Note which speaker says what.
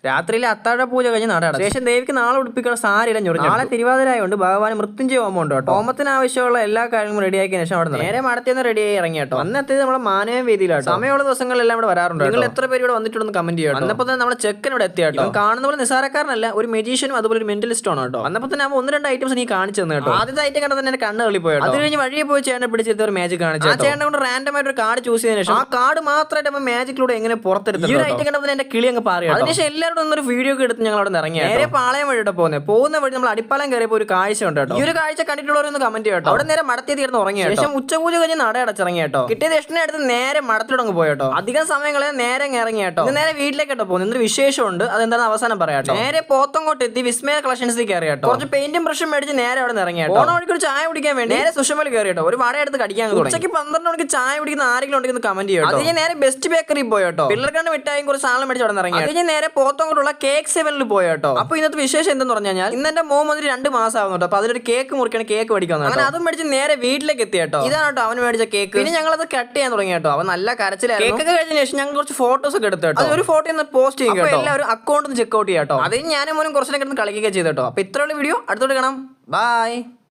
Speaker 1: രാത്രിയിലെ അത്താഴ പൂജ കഴിഞ്ഞ് നട അടച്ചു ശേഷം ദേവിക്ക് നാളെ ഉടുപ്പിക്കുന്ന സാരി ഇടഞ്ഞു. നാളെ തിരുവാതിരായതുകൊണ്ട് ഭഗവാൻ മൃത്യുഞ്ജയ ഹോമം ഉണ്ട് കേട്ടോ. ഹോമത്തിന് ആവശ്യമുള്ള എല്ലാ കാര്യങ്ങളും റെഡിയാക്കിയ ശേഷം അവിടെ നേരെ മടത്തിന്ന് റെഡിയായി ഇറങ്ങി കേട്ടോ. അന്നെത്തിയത് നമ്മളെ മാനവ വേദിയിലാട്ടോ. സമയമുള്ള ദിവസങ്ങളെല്ലാം ഇവിടെ വരാറുണ്ട്. നിങ്ങൾ എത്ര പേര് ഇവിടെ വന്നിട്ടുണ്ടെന്ന് കമന്റ് ചെയ്യണം. അന്നപ്പോൾ തന്നെ നമ്മുടെ ചെക്കൻ ഇവിടെ എത്തിയാട്ടോ. കാണുന്ന പോലെ നിസാരക്കാരനല്ല, ഒരു മെജീഷ്യനും അതുപോലെ ഒരു മെന്റലിസ്റ്റും ആണ് കേട്ടോ. അന്നപ്പോൾ തന്നെ ഒന്ന് രണ്ട് ഐറ്റംസ് നീ കാണിച്ചു തന്നെ കേട്ടോ. ആദ്യത്തെ ഐറ്റം കണ്ടാൽ തന്നെ കണ്ണ് കളി പോയോ. അത് കഴിഞ്ഞ് വഴിയെ പോയി ചേട്ടനെ പിടിച്ചെടുത്ത ഒരു മാജിക് കാണിച്ചു. ആ ചേട്ടനെ കൊണ്ട് റാൻഡം ആയിട്ട് ഒരു കാർഡ് ചൂസ് ചെയ്തതിനു ശേഷം ആ കാർഡ് മാത്രമായിട്ട് നമ്മൾ മാജിക്കിലൂടെ എങ്ങനെ പുറത്തെടുത്തു. ഈ ഐറ്റം കണ്ടപ്പോൾ എന്റെ കിളി അങ്ങ് പാറി. അതിനുശേഷം എല്ലാവരും ഒരു വീഡിയോ എടുത്ത് ഞങ്ങൾ അവിടെ ഇറങ്ങി നേരെ പാളയം വഴിയിട്ട് പോകുന്ന വഴി നമ്മൾ അടിപ്പാലം കയറിയപ്പോൾ ഒരു കാഴ്ച ഉണ്ട് കേട്ടോ. ഈ ഒരു കാഴ്ച കണ്ടിട്ടുള്ളവരൊന്ന് കമന്റ് ചെയ്യട്ടോ. അവിടെ നേരെ മടത്തി തീർന്ന് ഉറങ്ങി ശേഷം ഉച്ചപൂജ കഴിഞ്ഞ് നട അടച്ചിറങ്ങി കേട്ടോ. കിട്ടിയ ദക്ഷിണ എടുത്ത് നേരെ മടത്തിലൂടെ പോയിട്ടോ. അധികം സമയങ്ങളെ നേരെ ഇറങ്ങി കേട്ടോ. നേരെ വീട്ടിലേക്ക് കേട്ടോ പോകുന്നത്. എന്തൊരു വിശേഷമുണ്ട്, അതെന്താണെന്ന് അവസാനം പറയാട്ടോ. നേരെ പോത്തങ്കോട്ട് എത്തി വിസ്മയ കളക്ഷൻസിൽ കയറി കേട്ടോ. കുറച്ച് പെയിന്റും ബ്രഷും മേടിച്ച് നേരെ അവിടെ ഇറങ്ങി കേട്ടോ. ഓണം മണിക്ക് ഒരു ചായ കുടിക്കാൻ വേണ്ടി നേരെ സുഷമൽ കയറി കേട്ടോ. ഒരു വട എടുത്ത് കടിക്കാൻ ഉച്ചയ്ക്ക് 12 മണിക്ക് ചായ കുടിക്കുന്ന ആരെങ്കിലും ഉണ്ടെന്ന് കമന്റ് ചെയ്യോ. അതിന് നേരെ ബെസ്റ്റ് ബേക്കറി പോയിട്ടോ. പിള്ളേർക്കാണ്ട് മിഠായും കുറച്ച് സാധനം മേടിച്ച് അവിടെ ഇറങ്ങി. അതിന് നേരെ പോത്തങ്കോട്ടുള്ള കേക്ക് സെവനിൽ പോയിട്ടോ. അപ്പൊ ഇന്നത്തെ വിശേഷം എന്തെന്ന് പറഞ്ഞു കഴിഞ്ഞാൽ ഇന്ന് എന്റെ മോൻ വന്നിട്ട് 2 മാസം ആവുന്നുണ്ട്. അപ്പൊ അതിലൊരു കേക്ക് മുറിക്കാണ്, കേക്ക് മേടിക്കാൻ. അങ്ങനെ അതും മേടിച്ച് നേരെ വീട്ടിലേക്ക് എത്തി കേട്ടോ. ഇതാണ് കേട്ടോ അവന് മേടിച്ച കേക്ക്. പിന്നെ ഞങ്ങൾ അത് കട്ട് ചെയ്യാൻ തുടങ്ങി കേട്ടോ. അവൻ നല്ല കരച്ചിലായിരുന്നു. കേക്ക് കഴിഞ്ഞ ശേഷം ഞങ്ങൾ കുറച്ച് ഫോട്ടോസ് ഒക്കെ എടുത്തു കേട്ടോ. ഒരു ഫോട്ടോ ഒന്ന് പോസ്റ്റ് ചെയ്യും കേട്ടോ. എല്ലാവരും അക്കൗണ്ട് ഒന്ന് ചെക്ക് ഔട്ട് ചെയ്യാം കേട്ടോ. അതിന് ഞാനും മോനും കുറച്ചിനൊക്കെ കളിക്കുകയൊക്കെ ചെയ്തു കേട്ടോ. അപ്പൊ ഇത്രയുള്ള വീഡിയോ അടുത്തോട്ട് കാണാം. ബൈ.